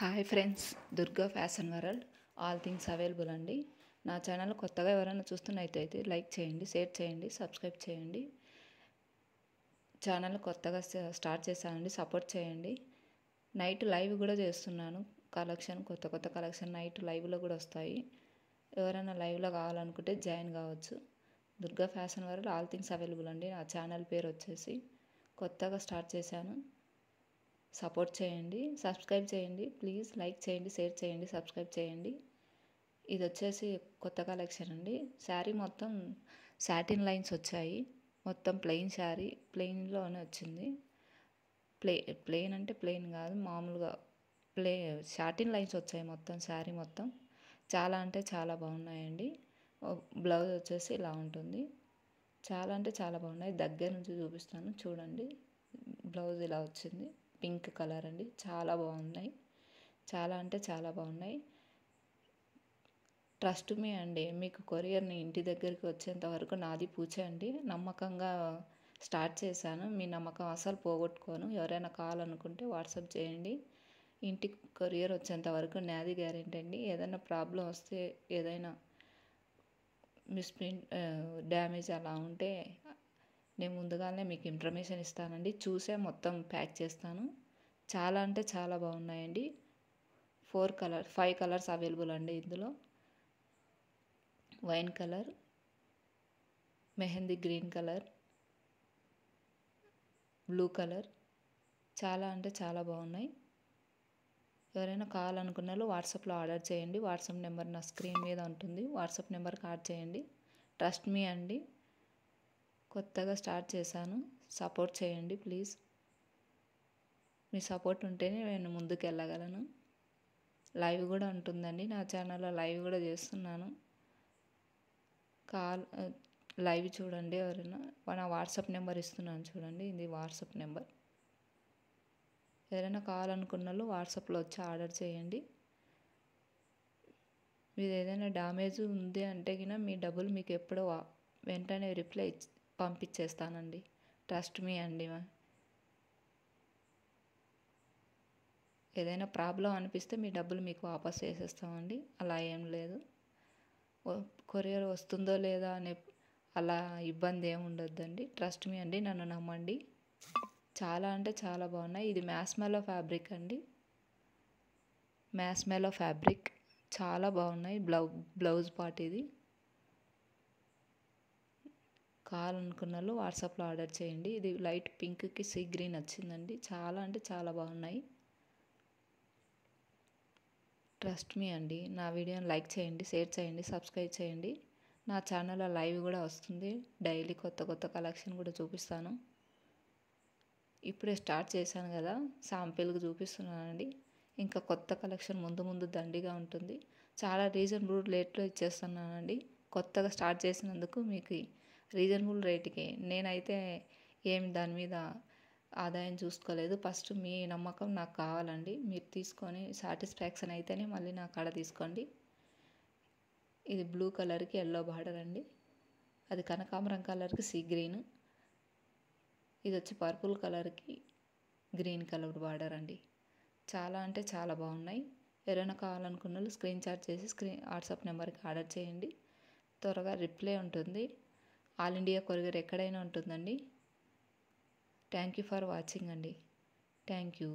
Hi friends, Durga fashion world all things available అండి. నా channel కొత్తగా ఎవరైనా చూస్తున్నట్టయితే లైక్ చేయండి, షేర్ చేయండి, సబ్స్క్రైబ్ చేయండి. ఛానల్ కొత్తగా స్టార్ట్ చేశానండి, సపోర్ట్ చేయండి. నైట్ లైవ్ కూడా చేస్తున్నాను. కొత్త కలెక్షన్ నైట్ లైవ్లో కూడా వస్తాయి. ఎవరైనా లైవ్లో కావాలనుకుంటే జాయిన్ కావచ్చు. Durga fashion world all things available అండి. నా ఛానల్ పేరు వచ్చేసి కొత్తగా స్టార్ట్ చేశాను. సపోర్ట్ చేయండి, సబ్స్క్రైబ్ చేయండి. ప్లీజ్ లైక్ చేయండి, షేర్ చేయండి, సబ్స్క్రైబ్ చేయండి. ఇది వచ్చేసి కొత్త కలెక్షన్ అండి. శారీ మొత్తం సాటిన్ లైన్స్ వచ్చాయి. మొత్తం ప్లెయిన్ శారీ, ప్లెయిన్లోనే వచ్చింది. ప్లెయిన్ అంటే ప్లెయిన్ కాదు, మామూలుగా సాటిన్ లైన్స్ వచ్చాయి మొత్తం శారీ మొత్తం. చాలా అంటే చాలా బాగున్నాయండి. బ్లౌజ్ వచ్చేసి ఇలా ఉంటుంది. చాలా అంటే చాలా బాగున్నాయి. దగ్గర నుంచి చూపిస్తాను చూడండి. బ్లౌజ్ ఇలా వచ్చింది. పింక్ కలర్ అండి. చాలా బాగున్నాయి. చాలా అంటే చాలా బాగున్నాయి. ట్రస్ట్ మీ అండి. మీకు కొరియర్ని ఇంటి దగ్గరికి వచ్చేంత వరకు నాది పూచే అండి. నమ్మకంగా స్టార్ట్ చేశాను. మీ నమ్మకం అసలు పోగొట్టుకోను. ఎవరైనా కావాలనుకుంటే వాట్సాప్ చేయండి. ఇంటికి కొరియర్ వచ్చేంత వరకు నాది గ్యారెంటీ అండి. ఏదైనా ప్రాబ్లం వస్తే, ఏదైనా మిస్ప్రింట్ డ్యామేజ్ అలా ఉంటే నేను ముందుగానే మీకు ఇన్ఫర్మేషన్ ఇస్తానండి. చూసే మొత్తం ప్యాక్ చేస్తాను. చాలా అంటే చాలా బాగున్నాయండి. 5 కలర్స్ అవైలబుల్ అండి. ఇందులో wine colour, mehndi green colour, blue colour. చాలా అంటే చాలా బాగున్నాయి. ఎవరైనా కావాలనుకున్న వాళ్ళు వాట్సాప్లో ఆర్డర్ చేయండి. వాట్సాప్ నెంబర్ నా స్క్రీన్ మీద ఉంటుంది. వాట్సాప్ నెంబర్కి ఆర్డర్ చేయండి. ట్రస్ట్ మీ అండి. కొత్తగా స్టార్ట్ చేశాను. సపోర్ట్ చేయండి ప్లీజ్. మీ సపోర్ట్ ఉంటేనే నేను ముందుకు వెళ్ళగలను. లైవ్ కూడా ఉంటుందండి. నా ఛానల్లో లైవ్ కూడా చేస్తున్నాను. లైవ్ చూడండి. ఎవరైనా నా వాట్సాప్ నెంబర్ ఇస్తున్నాను చూడండి. ఇది వాట్సాప్ నెంబర్. ఎవరైనా కావాలనుకున్న వాళ్ళు వాట్సాప్లో వచ్చి ఆర్డర్ చేయండి. మీరు ఏదైనా డ్యామేజ్ ఉంది అంటే కినా మీ డబ్బులు మీకు ఎప్పుడో వెంటనే రిప్లై పంపించేస్తానండి. ట్రస్ట్ మీ అండి. ఏదైనా ప్రాబ్లం అనిపిస్తే మీ డబ్బులు మీకు వాపస్ చేసేస్తామండి. అలా ఏం లేదు. కొరియర్ వస్తుందో లేదా అనే అలా ఇబ్బంది ఏమి ఉండొద్దండి. ట్రస్ట్ మీ అండి. నన్ను నమ్మండి. చాలా అంటే చాలా బాగున్నాయి. ఇది మ్యాస్మెలో ఫ్యాబ్రిక్ అండి. మ్యాస్మెలో ఫ్యాబ్రిక్ చాలా బాగున్నాయి. బ్లౌజ్ పార్ట్ ఇది. కావాలనుకున్న వాళ్ళు వాట్సాప్లో ఆర్డర్ చేయండి. ఇది లైట్ పింక్కి సీ గ్రీన్ వచ్చిందండి. చాలా అంటే చాలా బాగున్నాయి. ట్రస్ట్ మీ అండి. నా వీడియోని లైక్ చేయండి, షేర్ చేయండి, సబ్స్క్రైబ్ చేయండి. నా ఛానల్లో లైవ్ కూడా వస్తుంది. డైలీ కొత్త కలెక్షన్ కూడా చూపిస్తాను. ఇప్పుడే స్టార్ట్ చేశాను కదా, శాంపిల్కి చూపిస్తున్నానండి. ఇంకా కొత్త కలెక్షన్ ముందు దండిగా ఉంటుంది. చాలా రీజనబుల్ రేట్లో ఇచ్చేస్తున్నానండి. కొత్తగా స్టార్ట్ చేసినందుకు మీకు రీజనబుల్ రేటుకి. నేనైతే ఏమి దాని మీద ఆదాయం చూసుకోలేదు. ఫస్ట్ మీ నమ్మకం నాకు కావాలండి. మీరు తీసుకొని సాటిస్ఫాక్షన్ అయితేనే మళ్ళీ నా కాడ తీసుకోండి. ఇది బ్లూ కలర్కి ఎల్లో బార్డర్ అండి. అది కనకాంబరం కలర్కి సీ గ్రీన్. ఇది వచ్చి పర్పుల్ కలర్కి గ్రీన్ కలర్ బార్డర్ అండి. చాలా అంటే చాలా బాగున్నాయి. ఎవరైనా కావాలనుకున్న వాళ్ళు స్క్రీన్ షాట్ చేసి వాట్సాప్ నెంబర్కి ఆర్డర్ చేయండి. త్వరగా రిప్లై ఉంటుంది. ఆల్ ఇండియా కొరియర్ ఎక్కడైనా ఉంటుందండి. థ్యాంక్ యూ ఫర్ వాచింగ్ అండి. Thank you.